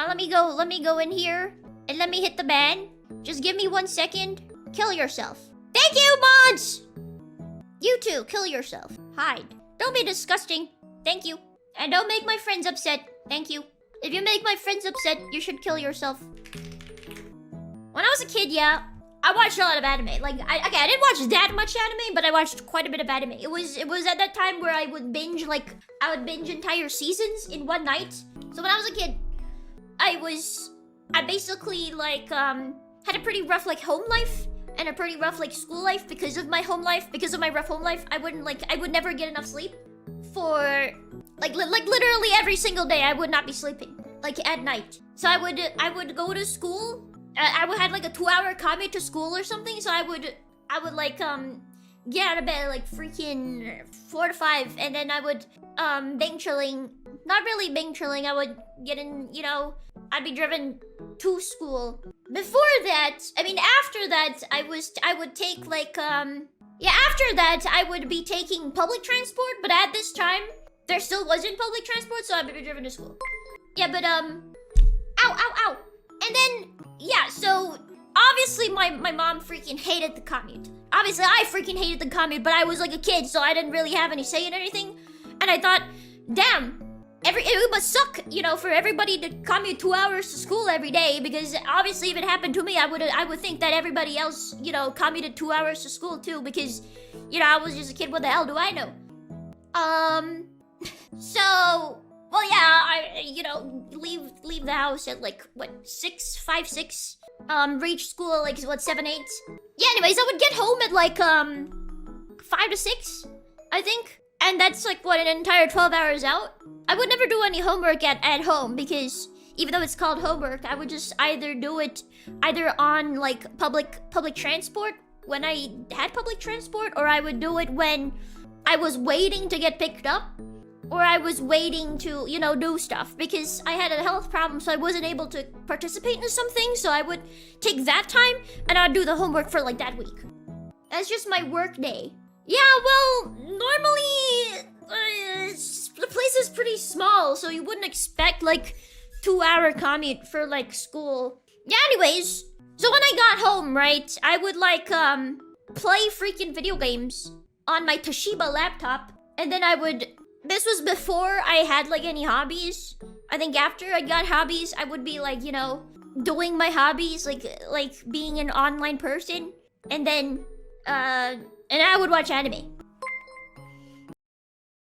Let me go in here and let me hit the ban. Just give me 1 second. Kill yourself. Thank you, mods! You too, kill yourself. Hide. Don't be disgusting. Thank you. And don't make my friends upset. Thank you. If you make my friends upset, you should kill yourself. When I was a kid, yeah, I watched a lot of anime. Like, I didn't watch that much anime, but I watched quite a bit of anime. It was at that time where I would binge entire seasons in one night. So when I was a kid, I basically like had a pretty rough like home life and a pretty rough like school life because of my rough home life. I would never get enough sleep for like literally every single day. I would not be sleeping like at night. So I would go to school. I would have like a 2-hour commute to school or something. So I would like get out of bed like freaking 4 to 5, and then I would bang chilling. Not really bang chilling. I would get in, you know, I'd be driven to school. Before that, I mean, after that, I would take like after that I would be taking public transport, but at this time there still wasn't public transport, so I'd be driven to school. Yeah, but ow. And then yeah, so obviously my mom freaking hated the commute. Obviously I freaking hated the commute, but I was like a kid, so I didn't really have any say in anything. And I thought, damn, it must suck, you know, for everybody to commute 2 hours to school every day, because obviously if it happened to me, I would think that everybody else, you know, commuted 2 hours to school too, because, you know, I was just a kid. What the hell do I know? So, well, yeah, I, you know, leave the house at like what, 6, reach school at like what, 7, 8. Yeah, anyways, I would get home at like 5 to 6, I think. And that's like what, an entire 12 hours out. I would never do any homework at home, because even though it's called homework, I would just either do it on like public transport when I had public transport, or I would do it when I was waiting to get picked up, or I was waiting to, you know, do stuff, because I had a health problem, so I wasn't able to participate in something. So I would take that time and I'd do the homework for like that week. That's just my work day. Yeah, well, normally the place is pretty small, so you wouldn't expect like 2-hour commute for like school. Yeah, anyways, so when I got home, right, I would like play freaking video games on my Toshiba laptop, and then this was before I had like any hobbies. I think after I got hobbies, I would be like, you know, doing my hobbies, like being an online person, and then and I would watch anime.